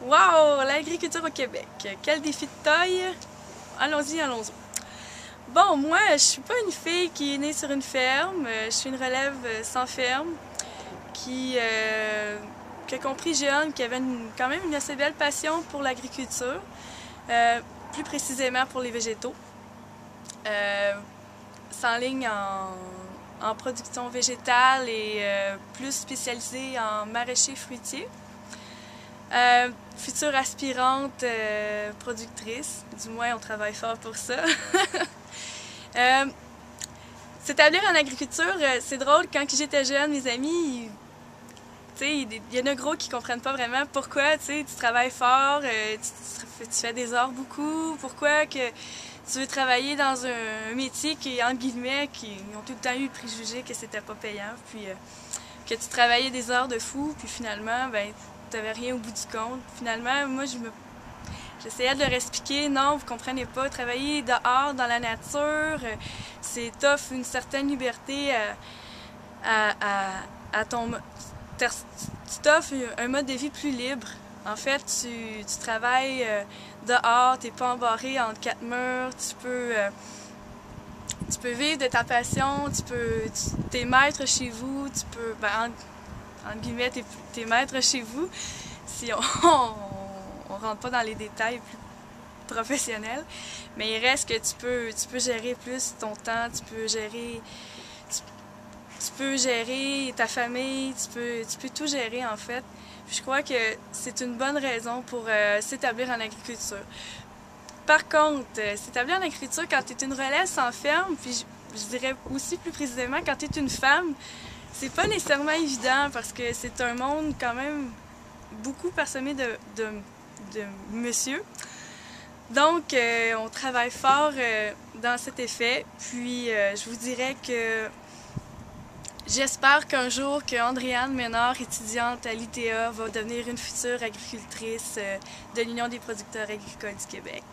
Wow! L'agriculture au Québec. Quel défi de taille? Allons-y, allons-y. Bon, moi, je suis pas une fille qui est née sur une ferme. Je suis une relève sans ferme qui a compris jeune qu'il y avait quand même une assez belle passion pour l'agriculture, plus précisément pour les végétaux. S'enligne en production végétale et plus spécialisée en maraîcher fruitier. Future aspirante productrice, du moins on travaille fort pour ça. S'établir en agriculture, c'est drôle, quand j'étais jeune, mes amis, il y en a gros qui comprennent pas vraiment pourquoi tu travailles fort, tu fais des heures beaucoup, pourquoi que tu veux travailler dans un métier qui, entre guillemets, qui ont tout le temps eu le préjugé que c'était pas payant, puis que tu travaillais des heures de fou, puis finalement, ben, t'avais rien au bout du compte. Finalement, moi, j'essayais de leur expliquer, non, vous comprenez pas, travailler dehors, dans la nature, c'est t'offre une certaine liberté à ton... Tu t'offres un mode de vie plus libre. En fait, tu travailles dehors, t'es pas embarré entre quatre murs, tu peux vivre de ta passion, t'es maître chez vous, tu peux, ben, entre guillemets, t'es maître chez vous, si on rentre pas dans les détails plus professionnels, mais il reste que tu peux gérer plus ton temps, tu peux gérer ta famille, tu peux tout gérer en fait. Puis je crois que c'est une bonne raison pour s'établir en agriculture. Par contre, s'établir en agriculture quand tu es une relève sans ferme, puis je dirais aussi plus précisément quand tu es une femme, c'est pas nécessairement évident parce que c'est un monde quand même beaucoup parsemé de monsieur. Donc, on travaille fort dans cet effet. Puis, je vous dirais que j'espère qu'un jour que Andréane Ménard, étudiante à l'ITA, va devenir une future agricultrice de l'Union des producteurs agricoles du Québec.